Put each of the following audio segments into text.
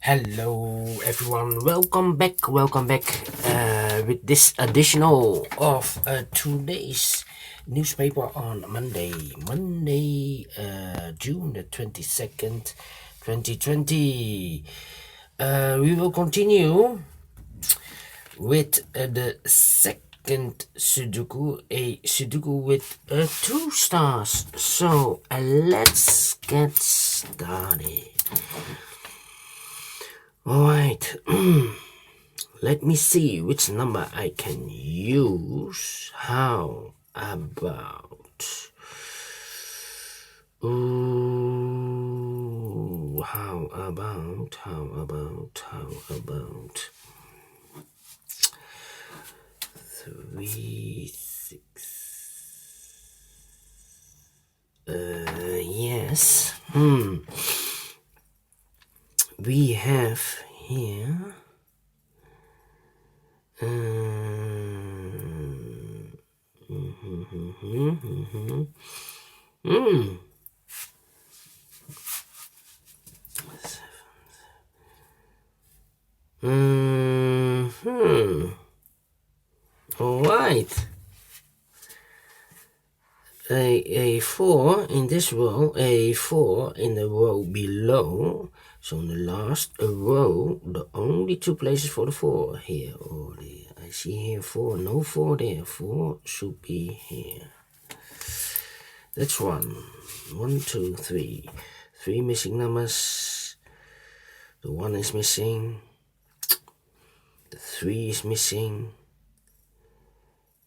Hello everyone, welcome back with this additional of today's newspaper on Monday, June the 22nd, 2020. We will continue with the second Sudoku, a Sudoku with two stars. So let's get started. Alright, let me see which number I can use. How about 3, 6? Yes. We have here. All right. A 4 in this row, a 4 in the row below. So in the last row, the only two places for the 4 here or there. I see here 4, no 4 there. 4 should be here. That's 1. 1, 2, 3. 3 missing numbers. The 1 is missing. The 3 is missing.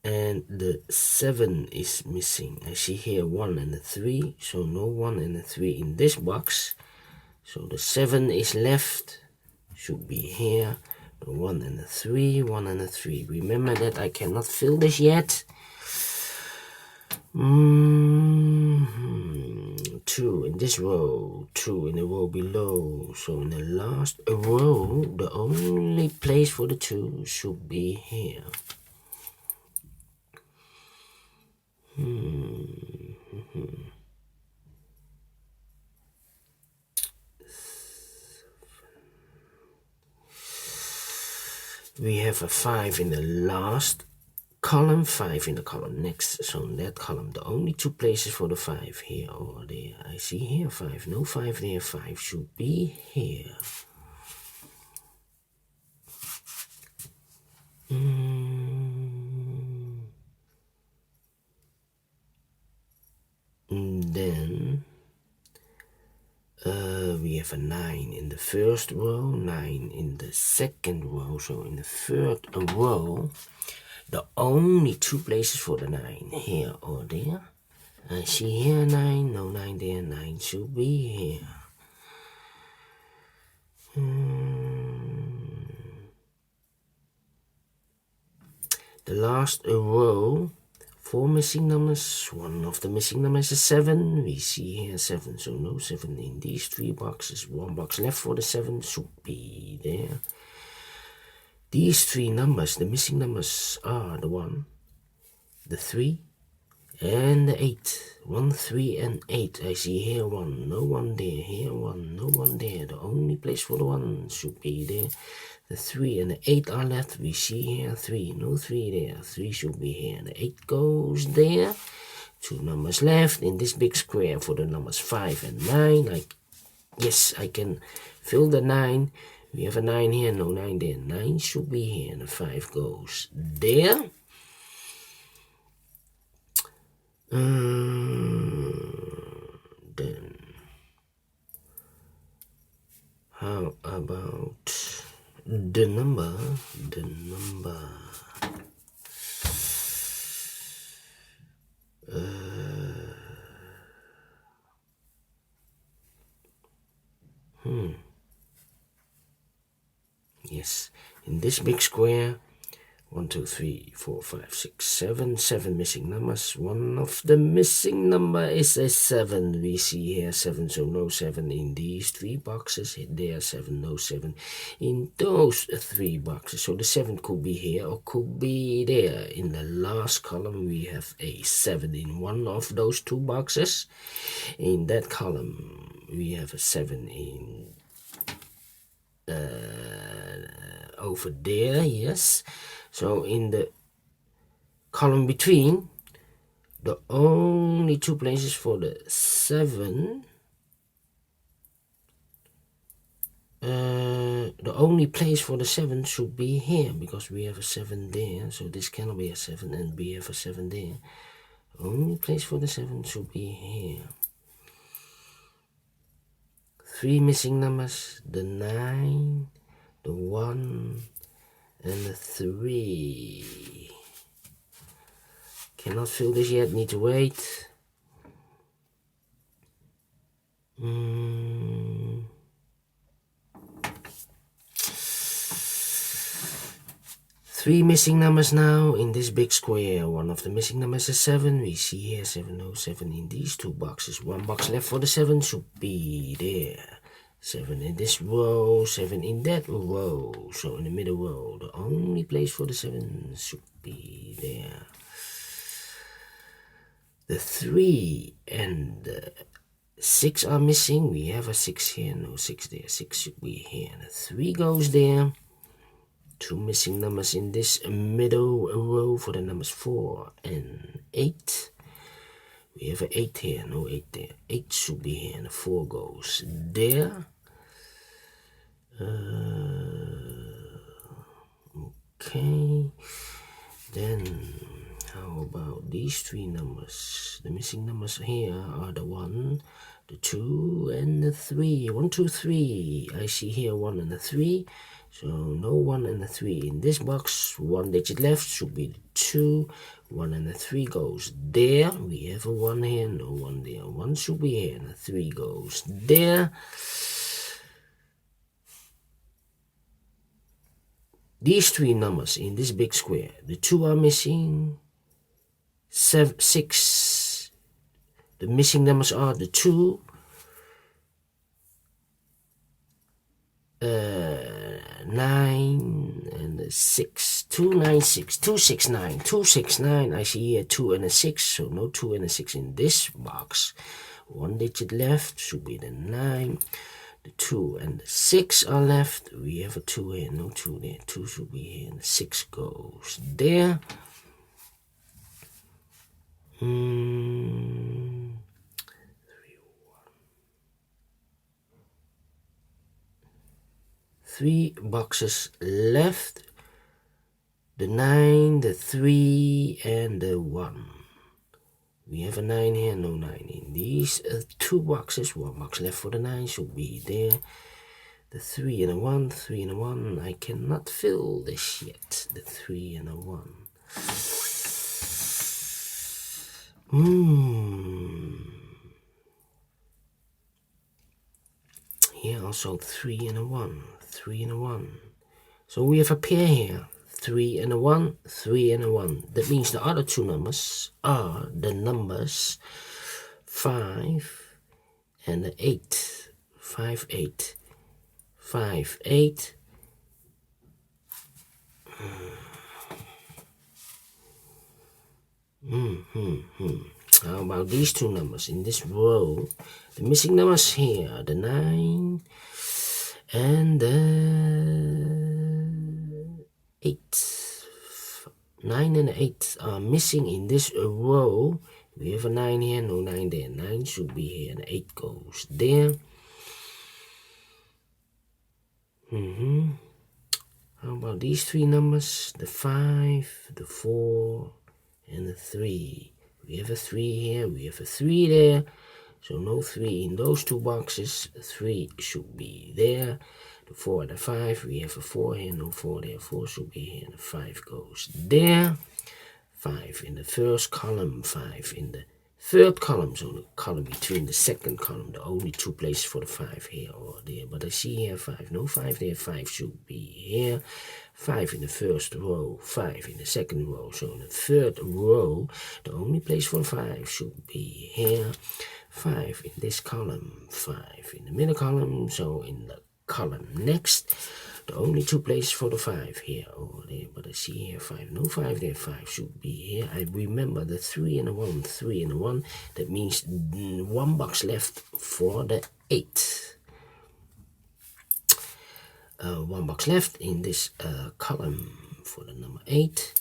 And the 7 is missing. I see here 1 and a 3, so no 1 and a 3 in this box. So the 7 is left, should be here. The 1 and a 3, 1 and a 3. Remember that I cannot fill this yet. 2 in this row, 2 in the row below. So in the last row, the only place for the 2 should be here. We have a 5 in the last column, 5 in the column next. So in that column, the only two places for the 5 here or there. I see here 5, no 5 there, 5 should be here. Then we have a 9 in the first row, 9 in the second row. So in the third row, the only two places for the 9 here or there. I see here 9, no 9 there, 9 should be here. The last row, 4 missing numbers. One of the missing numbers is 7. We see here 7, so no 7 in these 3 boxes. 1 box left for the 7 should be there. These 3 numbers, the missing numbers are the 1, the 3, and the 8. 1, 3, and 8. I see here 1, no 1 there. Here 1, no 1 there. The only place for the 1 should be there. The 3 and the 8 are left. We see here 3, no 3 there. 3 should be here. The 8 goes there. 2 numbers left in this big square for the numbers 5 and 9. Yes, I can fill the 9. We have a 9 here, no 9 there. 9 should be here. And the 5 goes there. Then, how about the number? Yes, in this big square, 1, 2, 3, 4, 5, 6, 7. 7 missing numbers. One of the missing number is a 7. We see here 7, so no 7 in these 3 boxes. There 7, no 7 in those 3 boxes. So the 7 could be here or could be there. In the last column, we have a 7 in one of those 2 boxes. In that column, we have a 7 in over there, yes. So in the column between, the only two places for the 7, the only place for the 7 should be here, because we have a 7 there, so this cannot be a 7, and we have a 7 there. The only place for the 7 should be here. 3 missing numbers, the 9, the 1, and the 3. Cannot fill this yet, need to wait. 3 missing numbers now in this big square. One of the missing numbers is 7. We see here 707 in these 2 boxes. 1 box left for the 7 should be there. 7 in this row, 7 in that row. So in the middle row, the only place for the 7 should be there. The 3 and the 6 are missing. We have a 6 here, no 6 there. 6 should be here. The 3 goes there. 2 missing numbers in this middle row for the numbers 4 and 8. We have an 8 here, no 8 there. 8 should be here, and the 4 goes there. Okay. Then, how about these 3 numbers? The missing numbers here are the 1, the 2, and the 3. 1, 2, 3. I see here 1 and the 3. So no 1 and the 3 in this box. 1 digit left should be the 2. 1 and the 3 goes there. We have a 1 here, no 1 there. 1 should be here, and the 3 goes there. These 3 numbers in this big square. The 2 are missing. 6. The missing numbers are the 2. 9 and the 6. 296. 269. 269. I see here 2 and a 6. So no 2 and a 6 in this box. 1 digit left should be the 9. The 2 and the 6 are left. We have a 2 here, no 2 there. 2 should be here, and the 6 goes there. 3 boxes left. The 9, the 3, and the 1. We have a 9 here, no 9 in these 2 boxes. 1 box left for the 9 should be there. The 3 and a 1, 3 and a 1. I cannot fill this yet. The 3 and a 1. Here also 3 and a 1. 3 and a 1. So we have a pair here. 3 and a 1, 3 and a 1. That means the other 2 numbers are the numbers 5 and the 8. 5, 8. 5, 8. How about these 2 numbers in this row? The missing numbers here are the 9 and the 8. 9 and 8 are missing in this row. We have a 9 here, no 9 there. 9 should be here, and 8 goes there. How about these 3 numbers? The 5, the 4, and the 3. We have a 3 here, we have a 3 there. So no 3 in those 2 boxes. 3 should be there. The 4 and the 5, we have a 4 here, no 4 there. 4 should be here, and the 5 goes there. 5 in the first column, 5 in the third column. So the column between the second column, the only 2 places for the 5 here or there. But I see here 5, no 5 there. 5 should be here. 5 in the first row, 5 in the second row. So in the third row, the only place for 5 should be here. 5 in this column, 5 in the middle column. So in the column next, the only 2 places for the 5 here or there. But I see here 5, no 5 there. 5 should be here. I remember the 3 and a 1, 3 and a 1. That means 1 box left for the 8. 1 box left in this column for the number 8.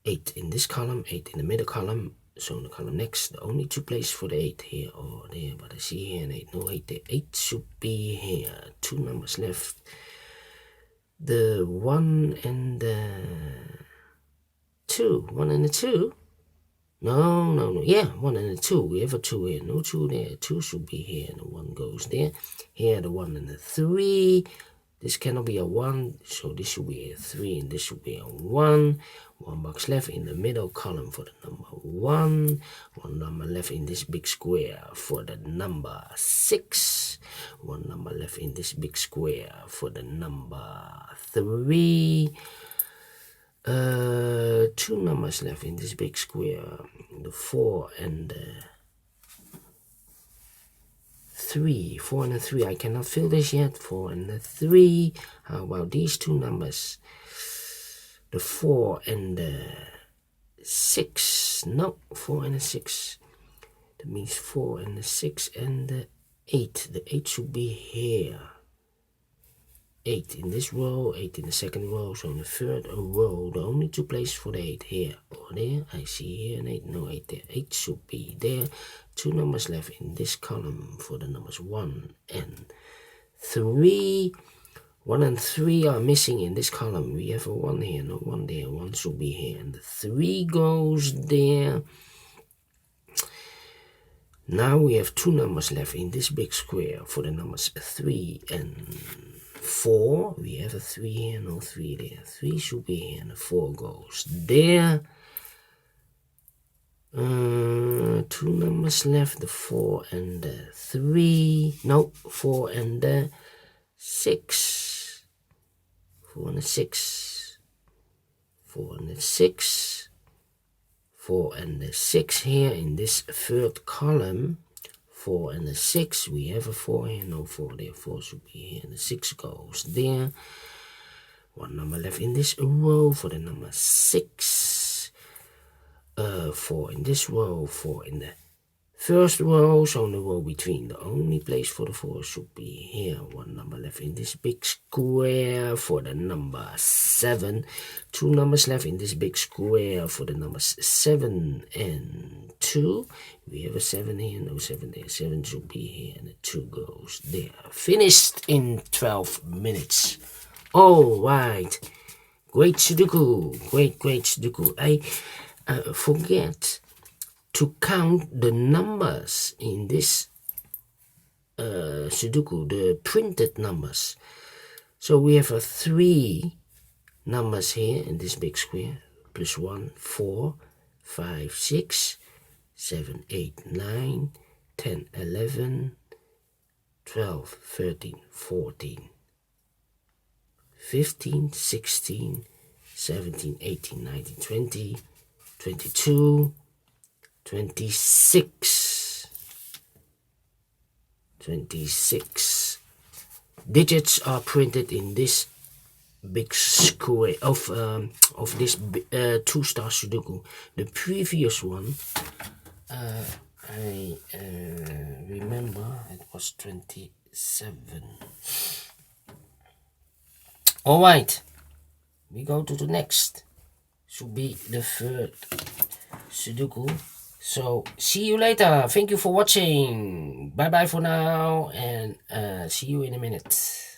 8 in this column, 8 in the middle column. So in the column next, the only 2 places for the 8 here or there, but I see here an 8, no 8 there. 8 should be here. 2 numbers left. The 1 and the 2. 1 and the 2? No. Yeah, 1 and the 2. We have a 2 here. No 2 there. 2 should be here. And the 1 goes there. Here, the 1 and the 3. This cannot be a 1. So this should be a 3 and this should be a 1. 1 box left in the middle column for the number 1. 1 number left in this big square for the number 6. 1 number left in this big square for the number 3. 2 numbers left in this big square, the 4 and the 3. 4 and the 3. I cannot fill this yet. 4 and the 3. How about these 2 numbers? The 4 and the 6. No, 4 and the 6. That means 4 and the 6 and the 8. The 8 should be here. 8 in this row, 8 in the second row. So in the third row, the only 2 places for the 8 here or there. I see here an 8, no 8 there. 8 should be there. 2 numbers left in this column for the numbers 1 and 3. 1 and 3 are missing in this column. We have a 1 here, no 1 there. 1 should be here. And the 3 goes there. Now we have 2 numbers left in this big square for the numbers 3 and 4. We have a 3 here, no 3 there. 3 should be here and the 4 goes there. 2 numbers left, the 4 and the 3. No, 4 and the 6. 4 and the 6. 4 and the 6. 4 and the 6 here in this third column. 4 and the 6. We have a 4 here, no 4 there. 4 should be here and the 6 goes there. 1 number left in this row for the number 6. 4 in this row, 4 in the first row, so in the row between. The only place for the 4 should be here. 1 number left in this big square for the number 7. 2 numbers left in this big square for the numbers 7 and 2. We have a 7 here, no 7 there. 7 should be here and the 2 goes there. Finished in 12 minutes. All right. Great Sudoku. Great Sudoku. I forget to count the numbers in this Sudoku, the printed numbers. So we have 3 numbers here in this big square. Plus 1, 4, 5, 6, 7, 8, 9, 10, 11, 12, 13, 14, 15, 16, 17, 18, 19, 20, 22, 26. 26 digits are printed in this big square of this Two Stars Sudoku. The previous one, I remember it was 27. All right, we go to the next. Should be the third Sudoku. So see you later. Thank you for watching. Bye bye for now, and see you in a minute.